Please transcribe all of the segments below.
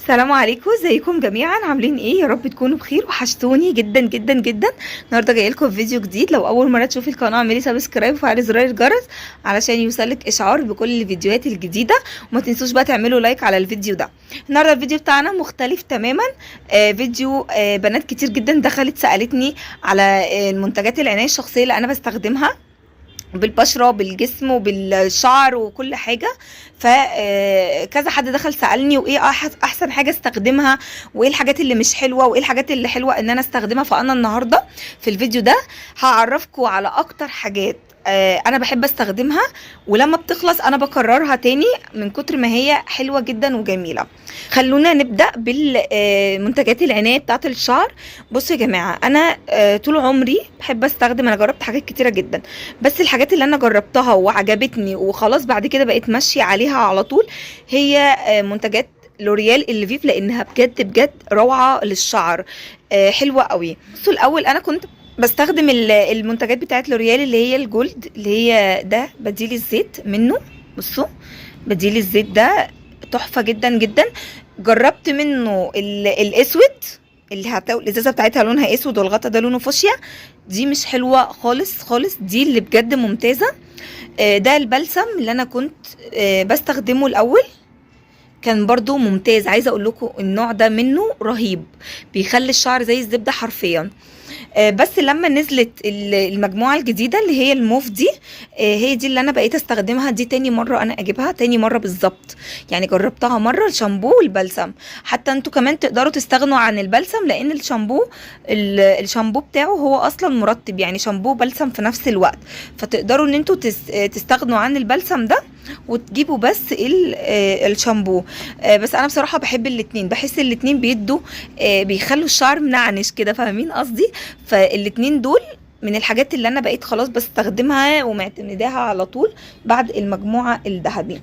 السلام عليكم، ازيكم جميعا؟ عاملين ايه؟ يا رب تكونوا بخير. وحشتوني جدا جدا جدا. النهارده جاي لكم فيديو جديد. لو اول مره تشوفي القناه اعملي سبسكرايب وفعلي زرار الجرس علشان يوصلك اشعار بكل الفيديوهات الجديده. وما تنسوش بقى تعملوا لايك على الفيديو ده. النهارده الفيديو بتاعنا مختلف تماما. فيديو بنات كتير جدا دخلت سالتني على المنتجات العنايه الشخصيه اللي انا بستخدمها بالبشره بالجسم وبالشعر وكل حاجه. فكذا حد دخل سالني وايه احسن حاجه استخدمها، وايه الحاجات اللي مش حلوه، وايه الحاجات اللي حلوه ان انا استخدمها. فانا النهارده في الفيديو ده هعرفكم على اكتر حاجات انا بحب استخدمها، ولما بتخلص انا بكررها تاني من كتر ما هي حلوه جدا وجميله. خلونا نبدا بالمنتجات العنايه بتاعه الشعر. بصوا يا جماعه، انا طول عمري بحب استخدم، انا جربت حاجات كتيره جدا، بس الحاجات اللي انا جربتها وعجبتني وخلاص بعد كده بقيت ماشيه عليها على طول هي منتجات لوريال الليفيف، لانها بجد بجد روعه للشعر، حلوه قوي. بصوا الاول انا كنت بستخدم المنتجات بتاعت لوريال اللي هي الجولد، اللي هي ده بديل الزيت منه. بصوا بديل الزيت ده تحفه جدا جدا. جربت منه الاسود اللي هتلاقوا الازازه بتاعتها لونها اسود والغطا ده لونه فوشيا، دي مش حلوه خالص خالص، دي اللي بجد ممتازه. ده البلسم اللي انا كنت بستخدمه الاول، كان برضو ممتاز. عايزه اقول لكم النوع ده منه رهيب، بيخلي الشعر زي الزبده حرفيا. بس لما نزلت المجموعه الجديده اللي هي الموف دي، هي دي اللي انا بقيت استخدمها. دي تاني مره انا اجيبها، تاني مره بالظبط. يعني جربتها مره الشامبو والبلسم. حتى انتوا كمان تقدروا تستغنوا عن البلسم، لان الشامبو بتاعه هو اصلا مرطب، يعني شامبو بلسم في نفس الوقت. فتقدروا ان انتوا تستغنوا عن البلسم ده وتجيبوا بس الشامبو. بس انا بصراحه بحب الاتنين، بحس الاتنين بيدوا بيخلوا الشعر منعنش كده، فاهمين قصدي؟ فالاتنين دول من الحاجات اللي انا بقيت خلاص بستخدمها ومعتمداها على طول بعد المجموعه الذهبي.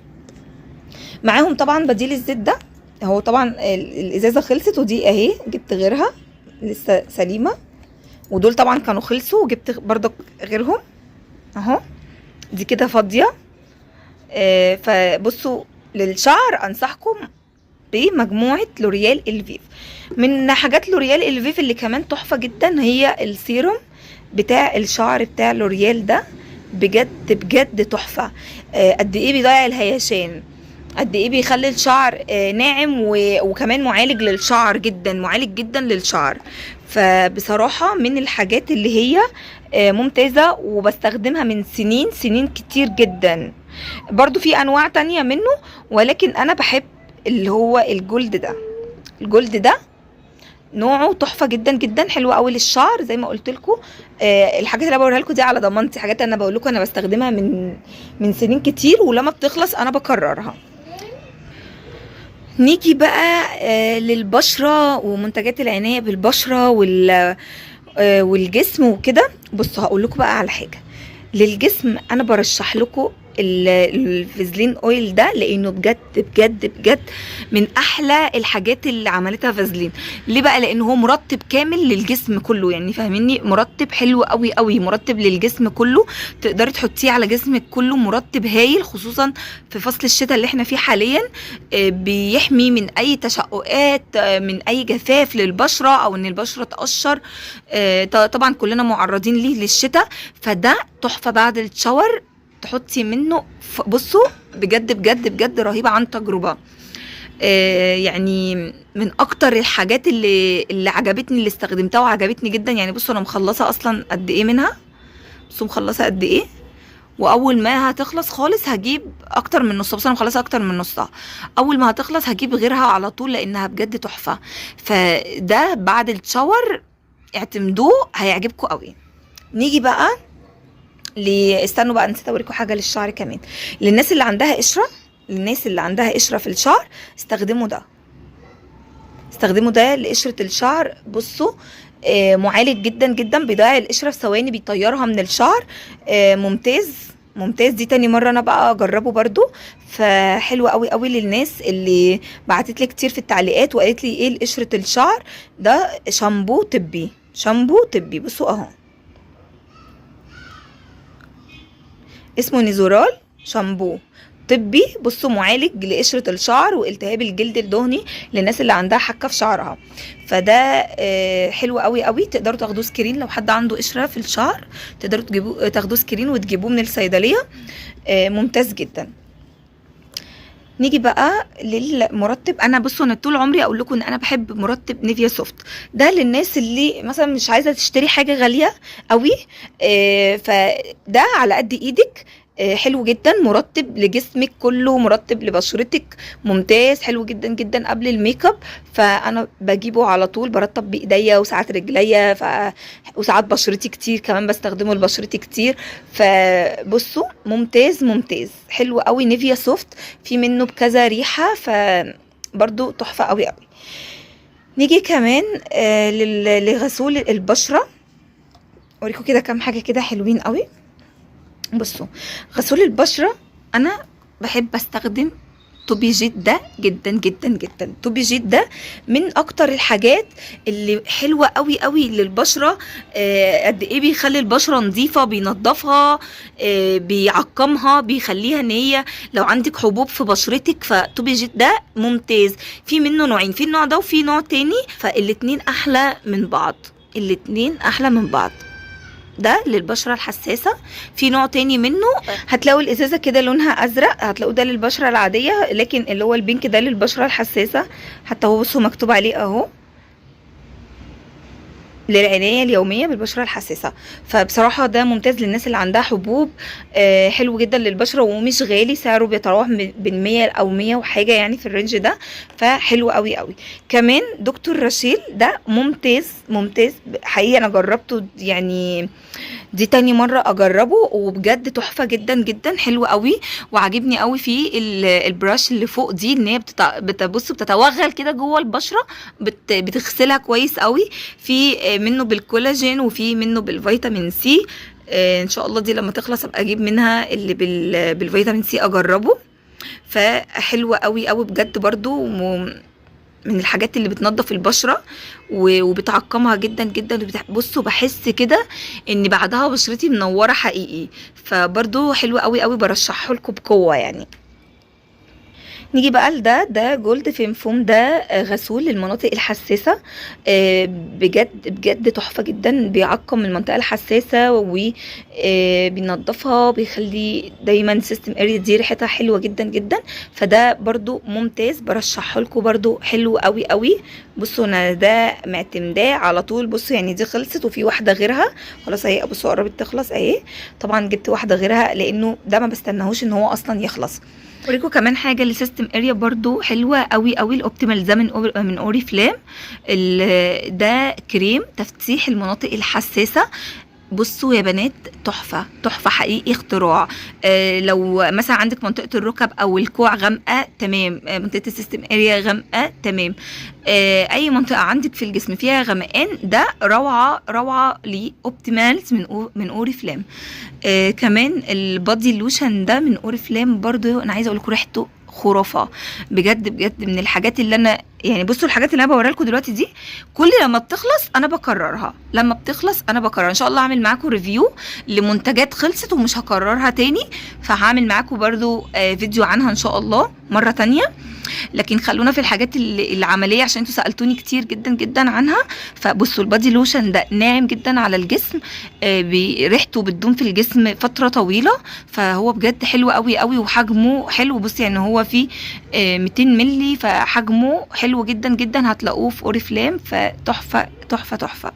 معاهم طبعا بديل الزيت ده، هو طبعا الازازه خلصت ودي اهي جبت غيرها لسه سليمه، ودول طبعا كانوا خلصوا وجبت برضك غيرهم اهو، دي كده فاضيه. فبصوا للشعر انصحكم بمجموعه لوريال الفيف. من حاجات لوريال الفيف اللي كمان تحفه جدا هي السيروم بتاع الشعر بتاع لوريال ده، بجد بجد تحفه. قد ايه بيضيع الهيشان، قد ايه بيخلي الشعر ناعم، وكمان معالج للشعر جدا، معالج جدا للشعر. فبصراحه من الحاجات اللي هي ممتازه وبستخدمها من سنين كتير جدا. برضو في انواع تانية منه، ولكن انا بحب اللي هو الجولد ده. الجولد ده نوعه تحفه جدا جدا، حلو قوي للشعر زي ما قلت لكم. الحاجات اللي بوريها لكم دي على ضمانتي، حاجات انا بقول لكم انا بستخدمها من سنين كتير، ولما بتخلص انا بكررها. نيجي بقى للبشره ومنتجات العنايه بالبشره والجسم وكده. بصوا هقول لكم بقى على حاجه للجسم، انا برشح لكم الفازلين اويل ده، لانه بجد بجد بجد من احلى الحاجات اللي عملتها فازلين. ليه بقى؟ لانه هو مرطب كامل للجسم كله، يعني فاهميني؟ مرطب حلو قوي قوي، مرطب للجسم كله، تقدري تحطيه على جسمك كله، مرطب هايل خصوصا في فصل الشتاء اللي احنا فيه حاليا. بيحمي من اي تشققات، من اي جفاف للبشره او ان البشره تقشر. طبعا كلنا معرضين ليه للشتاء، فده تحفه بعد الشاور تحطي منه. بصوا بجد بجد بجد رهيبه عن تجربه. يعني من اكتر الحاجات اللي عجبتني، اللي استخدمتها وعجبتني جدا. يعني بصوا انا مخلصه اصلا قد ايه منها، بصوا مخلصه قد ايه، واول ما هتخلص خالص هجيب اكتر من نصها. بصوا انا مخلصه اكتر من نصها، اول ما هتخلص هجيب غيرها على طول لانها بجد تحفه. فده بعد الشاور اعتمدوه هيعجبكم قوي. نيجي بقى استنوا بقى، نسيت اوريكم حاجه للشعر كمان. للناس اللي عندها قشره، للناس اللي عندها قشره في الشعر استخدموا ده، استخدموا ده لقشره الشعر. بصوا معالج جدا جدا، بيضيع القشره في ثواني، بيطيرها من الشعر. ممتاز ممتاز. دي تاني مره انا بقى اجربه برضو، فحلو قوي قوي للناس اللي بعتت لي كتير في التعليقات وقالت لي ايه لقشره الشعر. ده شامبو طبي، شامبو طبي. بصوا اهو اسمه نيزورال شامبو، طبي، بصوا معالج لقشرة الشعر والتهاب الجلد الدهني للناس اللي عندها حكة في شعرها. فده حلو قوي قوي. تقدروا تاخدوه سكرين لو حد عنده قشرة في الشعر، تقدروا تاخدوه سكرين وتجيبوه من الصيدلية، ممتاز جدا. نيجي بقى للمرطب. انا بصوا انا طول عمري اقول لكم ان انا بحب مرطب نيفيا سوفت. ده للناس اللي مثلا مش عايزه تشتري حاجه غاليه قوي، فده على قد ايدك، حلو جدا. مرطب لجسمك كله، مرطب لبشرتك، ممتاز، حلو جدا جدا قبل الميك اب. فانا بجيبه على طول، برطب بايديا وساعات رجليا، وساعات بشرتي كتير كمان بستخدمه لبشرتي كتير. فبصوا ممتاز ممتاز، حلو قوي. نيفيا سوفت في منه بكذا ريحه، فبرضو تحفه قوي قوي. نيجي كمان لغسول البشره، اوريكم كده كام حاجه كده حلوين قوي. بصوا غسول البشرة انا بحب استخدم توبي جيت ده جدا جدا جدا. توبي جيت ده من اكتر الحاجات اللي حلوة قوي قوي للبشرة. قد ايه بيخلي البشرة نظيفة، بينضفها، بيعقمها، بيخليها ان هي لو عندك حبوب في بشرتك، فتوبي جيت ده ممتاز. في منه نوعين، في النوع ده وفي نوع تاني، فالاتنين احلى من بعض، الاتنين احلى من بعض. ده للبشرة الحساسة. في نوع تاني منه هتلاقوا الازازة كده لونها ازرق، هتلاقوا ده للبشرة العادية، لكن اللي هو البينك ده للبشرة الحساسة. حتى هو بصوا مكتوب عليه اهو، للعناية اليومية بالبشرة الحساسة. فبصراحة ده ممتاز للناس اللي عندها حبوب، حلو جدا للبشرة ومش غالي، سعره بيتراوح بين 100 او 100 وحاجة يعني في الرينج ده، فحلو قوي قوي. كمان دكتور رشيل ده ممتاز ممتاز حقيقي، انا جربته يعني دي تاني مرة اجربه، وبجد تحفة جدا جدا، حلو قوي. وعجبني قوي فيه البراش اللي فوق دي، ان هي بتبص بتتوغل كده جوه البشرة، بتغسلها كويس قوي. في منه بالكولاجين وفي منه بالفيتامين سي. ان شاء الله دي لما تخلص ابقى اجيب منها اللي بالفيتامين سي اجربه. فحلوة قوي قوي بجد، برضو من الحاجات اللي بتنظف البشرة وبتعقمها جدا جدا. بصوا بحس كده ان بعدها بشرتي منورة حقيقي، فبرضو حلو قوي قوي، برشحه لكم بقوة يعني. نيجي بقى ده جولد فيم فوم، ده غسول للمناطق الحساسة، بجد بجد تحفة جدا، بيعقم المنطقة الحساسة وبينضفها، بيخلي دايما سيستم اريا دي ريحتها حلوة جدا جدا. فده برضو ممتاز، برشحه لكم برضو، حلو قوي قوي. بصوا انا ده معتمداه على طول. بصوا يعني دي خلصت وفي واحدة غيرها خلاص اهي، بصوا قربت تخلص اهي. طبعا جبت واحدة غيرها لانه ده ما بستناهوش ان هو اصلا يخلص. اوريكم كمان حاجه لسيستم اريا برضو حلوه قوي قوي، الاوبتيمال ده من اوري فلام. ده كريم تفتيح المناطق الحساسه. بصوا يا بنات تحفه تحفه حقيقي، اختراع. لو مثلا عندك منطقه الركب او الكوع غامقه تمام، منطقه السيستم اريا غامقه تمام، اي منطقه عندك في الجسم فيها غمقان، ده روعه روعه لاوبتيمالز من اوري فلام. كمان البادي لوشن ده من اوري فلام برضو، انا عايزه اقول لكم ريحته خرافه بجد بجد، من الحاجات اللي انا يعني بصوا الحاجات اللي انا بوريها لكم دلوقتي دي كل لما بتخلص انا بكررها، لما بتخلص انا بكرر. ان شاء الله هعمل معاكم ريفيو لمنتجات خلصت ومش هكررها تاني، فهعمل معاكم برضو فيديو عنها ان شاء الله مره تانية. لكن خلونا في الحاجات العمليه عشان انتوا سالتوني كتير جدا جدا عنها. فبصوا البادي لوشن ده ناعم جدا على الجسم، ريحته بتدوم في الجسم فتره طويله، فهو بجد حلو قوي قوي وحجمه حلو. بصي يعني هو فيه 200 مللي، فحجمه حلو جدا جدا، هتلاقوه في اوري فلام، فتحفه تحفه تحفه.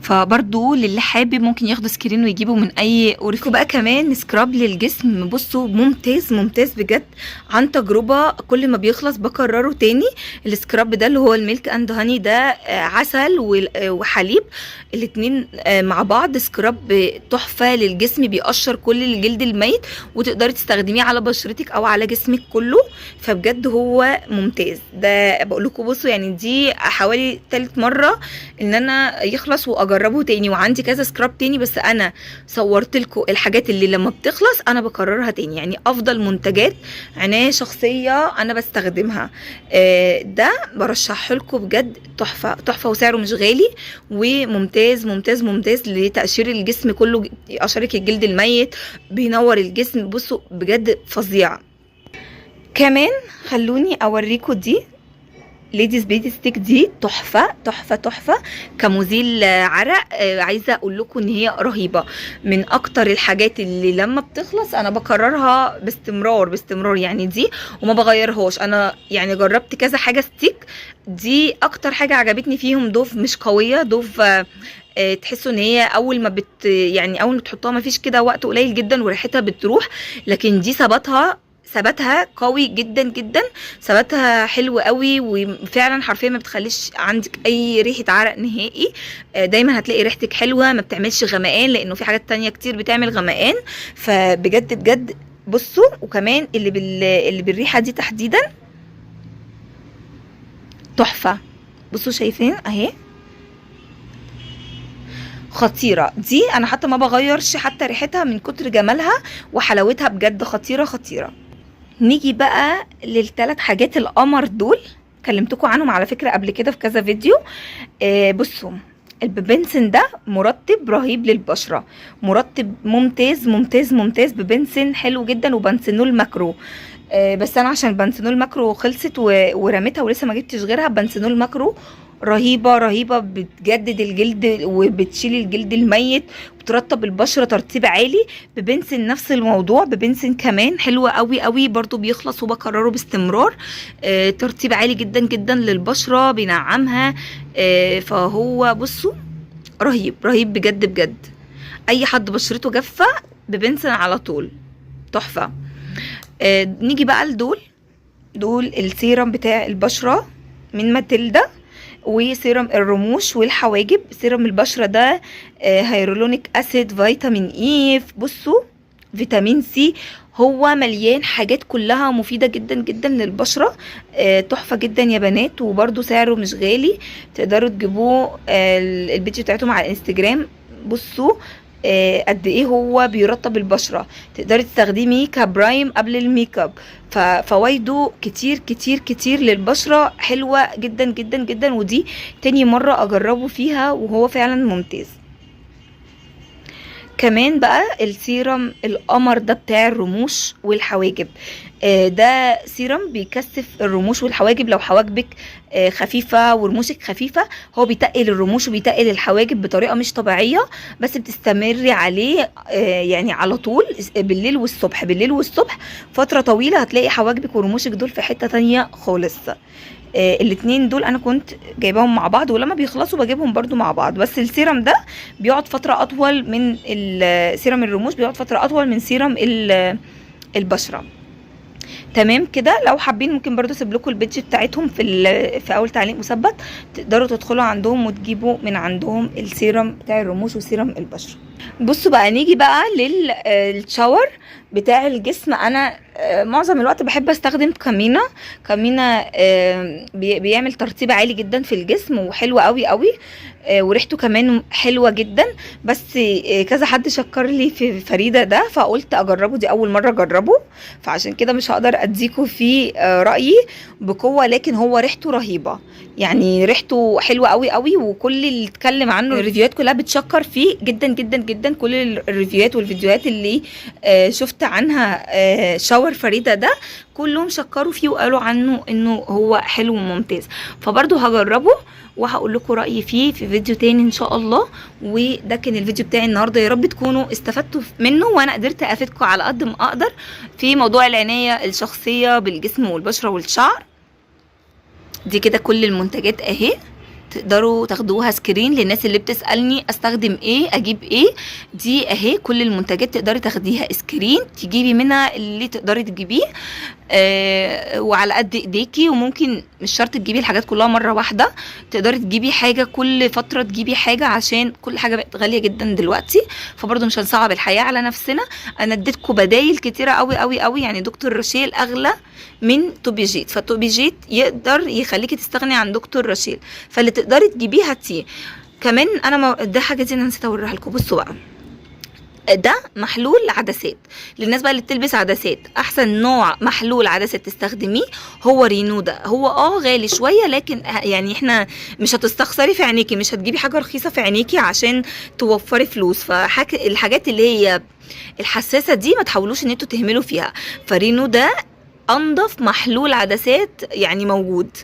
فبرضو للي حابب ممكن ياخدوا سكرين ويجيبوا من اي اوريكو. بقى كمان سكراب للجسم، بصوا ممتاز ممتاز بجد، عن تجربه كل ما بيخلص بكرره تاني. السكراب ده اللي هو الميلك اند هاني، ده عسل وحليب الاتنين مع بعض، سكراب تحفه للجسم، بيقشر كل الجلد الميت، وتقدري تستخدميه على بشرتك او على جسمك كله. فبجد هو ممتاز. ده بقول لكم بصوا يعني دي حوالي 3 مرة ان انا يخلص واجربه اجربه تاني، وعندي كذا سكراب تاني، بس انا صورت لكم الحاجات اللي لما بتخلص انا بكررها تاني، يعني افضل منتجات عناية شخصية انا بستخدمها. ده برشحه لكم بجد، تحفة تحفة، وسعره مش غالي، وممتاز ممتاز ممتاز لتقشير الجسم كله، قشرك الجلد الميت، بينور الجسم، بصوا بجد فظيع. كمان خلوني اوريكم دي ليديز بيبي ستيك، دي تحفه تحفه تحفه كمزيل عرق. عايزه اقول لكم ان هي رهيبه، من اكتر الحاجات اللي لما بتخلص انا بكررها باستمرار باستمرار، يعني دي وما بغيرهاش. انا يعني جربت كذا حاجه ستيك، دي اكتر حاجه عجبتني فيهم. دوف مش قويه، دوف تحسوا ان هي اول ما يعني اول ما تحطوها ما فيش كده وقت قليل جدا وريحتها بتروح، لكن دي ثباتها قوي جدا جدا، ثباتها حلو قوي، وفعلا حرفيا ما بتخليش عندك اي ريحه عرق نهائي. دايما هتلاقي ريحتك حلوه، ما بتعملش غمقان، لانه في حاجات تانية كتير بتعمل غمقان. فبجد بجد بصوا، وكمان اللي بالريحه دي تحديدا تحفه. بصوا شايفين اهي، خطيره دي، انا حتى ما بغيرش حتى ريحتها من كتر جمالها وحلاوتها، بجد خطيره خطيره. نيجي بقى للثلاث حاجات القمر دول، كلمتكم عنهم على فكرة قبل كده في كذا فيديو. بصوا، الببنسن ده مرطب رهيب للبشرة، مرطب ممتاز ممتاز ممتاز، ببنسن حلو جدا، وبنسنول ماكرو. بس انا عشان بنسنول ماكرو خلصت ورميتها ولسه ما جبتش غيرها. بنسنول ماكرو رهيبة رهيبة، بتجدد الجلد وبتشيل الجلد الميت وبترطب البشرة ترطيب عالي. ببنسن نفس الموضوع، ببنسن كمان حلوة قوي قوي، برضو بيخلص وبكرره باستمرار. ترطيب عالي جدا جدا للبشرة، بينعمها. فهو بصوا رهيب رهيب بجد بجد، اي حد بشرته جافة ببنسن على طول، تحفة. نيجي بقى دول السيرم بتاع البشرة من ماتيلدا، وسيرم الرموش والحواجب. سيرم البشرة ده هيرولونيك اسيد، فيتامين اي، بصوا فيتامين سي، هو مليان حاجات كلها مفيدة جدا جدا للبشرة. تحفة جدا يا بنات، وبرده سعره مش غالي، تقدروا تجيبوه البيج بتاعتهم على الانستجرام. بصوا قد ايه هو بيرطب البشرة، تقدري تستخدميه كبرايم قبل الميك اب. ففوائده كتير كتير كتير للبشرة، حلوة جدا جدا جدا، ودي تاني مرة اجربه فيها وهو فعلا ممتاز. كمان بقى السيرم القمر ده بتاع الرموش والحواجب. ده سيرم بيكثف الرموش والحواجب. لو حواجبك خفيفة ورموشك خفيفة، هو بيتقل الرموش وبيتقل الحواجب بطريقة مش طبيعية، بس بتستمري عليه يعني على طول، بالليل والصبح بالليل والصبح فترة طويلة، هتلاقي حواجبك ورموشك دول في حتة تانية خالص. الاتنين دول انا كنت جايباهم مع بعض، ولما بيخلصوا بجيبهم برضو مع بعض، بس السيرم ده بيقعد فترة اطول من سيرم الرموش، بيقعد فترة اطول من سيرم البشرة. تمام كده. لو حابين ممكن برضو اسيب لكم البيدج بتاعتهم في اول تعليق مثبت، تقدروا تدخلوا عندهم وتجيبوا من عندهم السيرم بتاع الرموش وسيرم البشرة. بصوا بقى، نيجي بقى للشاور بتاع الجسم. انا معظم الوقت بحب استخدم كامينا بيعمل ترطيب عالي جدا في الجسم وحلو قوي قوي، وريحته كمان حلوه جدا. بس كذا حد شكر لي في فريده ده، فقلت اجربه، دي اول مره اجربه، فعشان كده مش هقدر اديكم فيه رايي بقوه، لكن هو ريحته رهيبه، يعني ريحته حلوه قوي قوي، وكل اللي اتكلم عنه الريفيوهات كلها بتشكر فيه جدا جدا جدا. كل الريفيوهات والفيديوهات اللي شفت عنها شاور فريده ده كلهم شكروا فيه وقالوا عنه انه هو حلو وممتاز. فبرضو هجربه وهقول لكم رايي فيه في فيديو تاني ان شاء الله. وده كان الفيديو بتاعي النهارده، يا رب تكونوا استفدتوا منه، وانا قدرت افيدكم على قد ما اقدر في موضوع العنايه الشخصيه بالجسم والبشره والشعر. دي كده كل المنتجات اهي، تقدروا تاخدوها سكرين للناس اللي بتسألني استخدم ايه اجيب ايه. دي اهي كل المنتجات تقدري تاخديها سكرين، تجيبي منها اللي تقدري تجيبيه وعلى قد ايديكي. وممكن مش شرط تجيبي الحاجات كلها مره واحده، تقدري تجيبي حاجه كل فتره، تجيبي حاجه عشان كل حاجه بقت غاليه جدا دلوقتي، فبرضه مش هنصعب الحياه على نفسنا. انا اديتكم بدايل كتيره قوي قوي قوي، يعني دكتور رشيل اغلى من توبيجيت، فتوبيجيت يقدر يخليكي تستغني عن دكتور رشيل، فاللي تقدري تجيبيه هاتيه. كمان انا ده حاجه دي انا نسيت اوريها لكم. بصوا بقى، ده محلول عدسات للناس بقى اللي بتلبس عدسات. احسن نوع محلول عدسات تستخدميه هو رينو. ده هو غالي شويه، لكن يعني احنا مش هتستخسري في عينيكي، مش هتجيبي حاجه رخيصه في عينيكي عشان توفري فلوس. الحاجات اللي هي الحساسه دي ما تحاولوش ان انتوا تهملوا فيها. فرينو ده انضف محلول عدسات يعني موجود،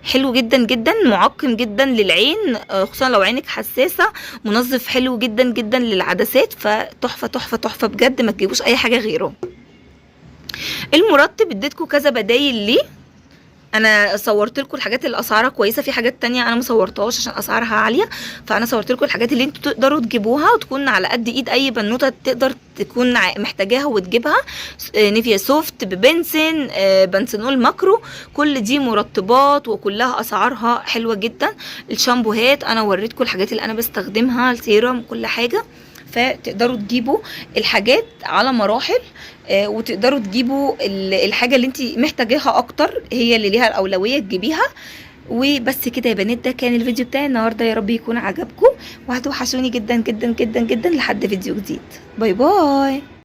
حلو جدا جدا، معقم جدا للعين، خصوصا لو عينك حساسه. منظف حلو جدا جدا للعدسات، فتحفه تحفه تحفه بجد، ما تجيبوش اي حاجه غيره. المرطب اديتكم كذا بدايل ليه، انا صورت لكم الحاجات اللي اسعارها كويسه، في حاجات تانية انا ما صورتهاش عشان اسعارها عاليه، فانا صورت لكم الحاجات اللي انتوا تقدروا تجيبوها وتكون على قد ايد اي بنوته تقدر تكون محتاجاها وتجيبها. نيفيا سوفت ببنسن، بنسنول ماكرو، كل دي مرطبات وكلها اسعارها حلوه جدا. الشامبوهات انا وريتكم الحاجات اللي انا بستخدمها، السيرم، كل حاجه. فتقدروا تجيبوا الحاجات على مراحل، وتقدروا تجيبوا الحاجة اللي انت محتاجاها اكتر، هي اللي ليها الاولوية تجيبيها. وبس كده يا بنات، ده كان الفيديو بتاعي النهاردة، يا رب يكون عجبكم، وهتوحشوني جدا جدا جدا جدا لحد فيديو جديد. باي باي.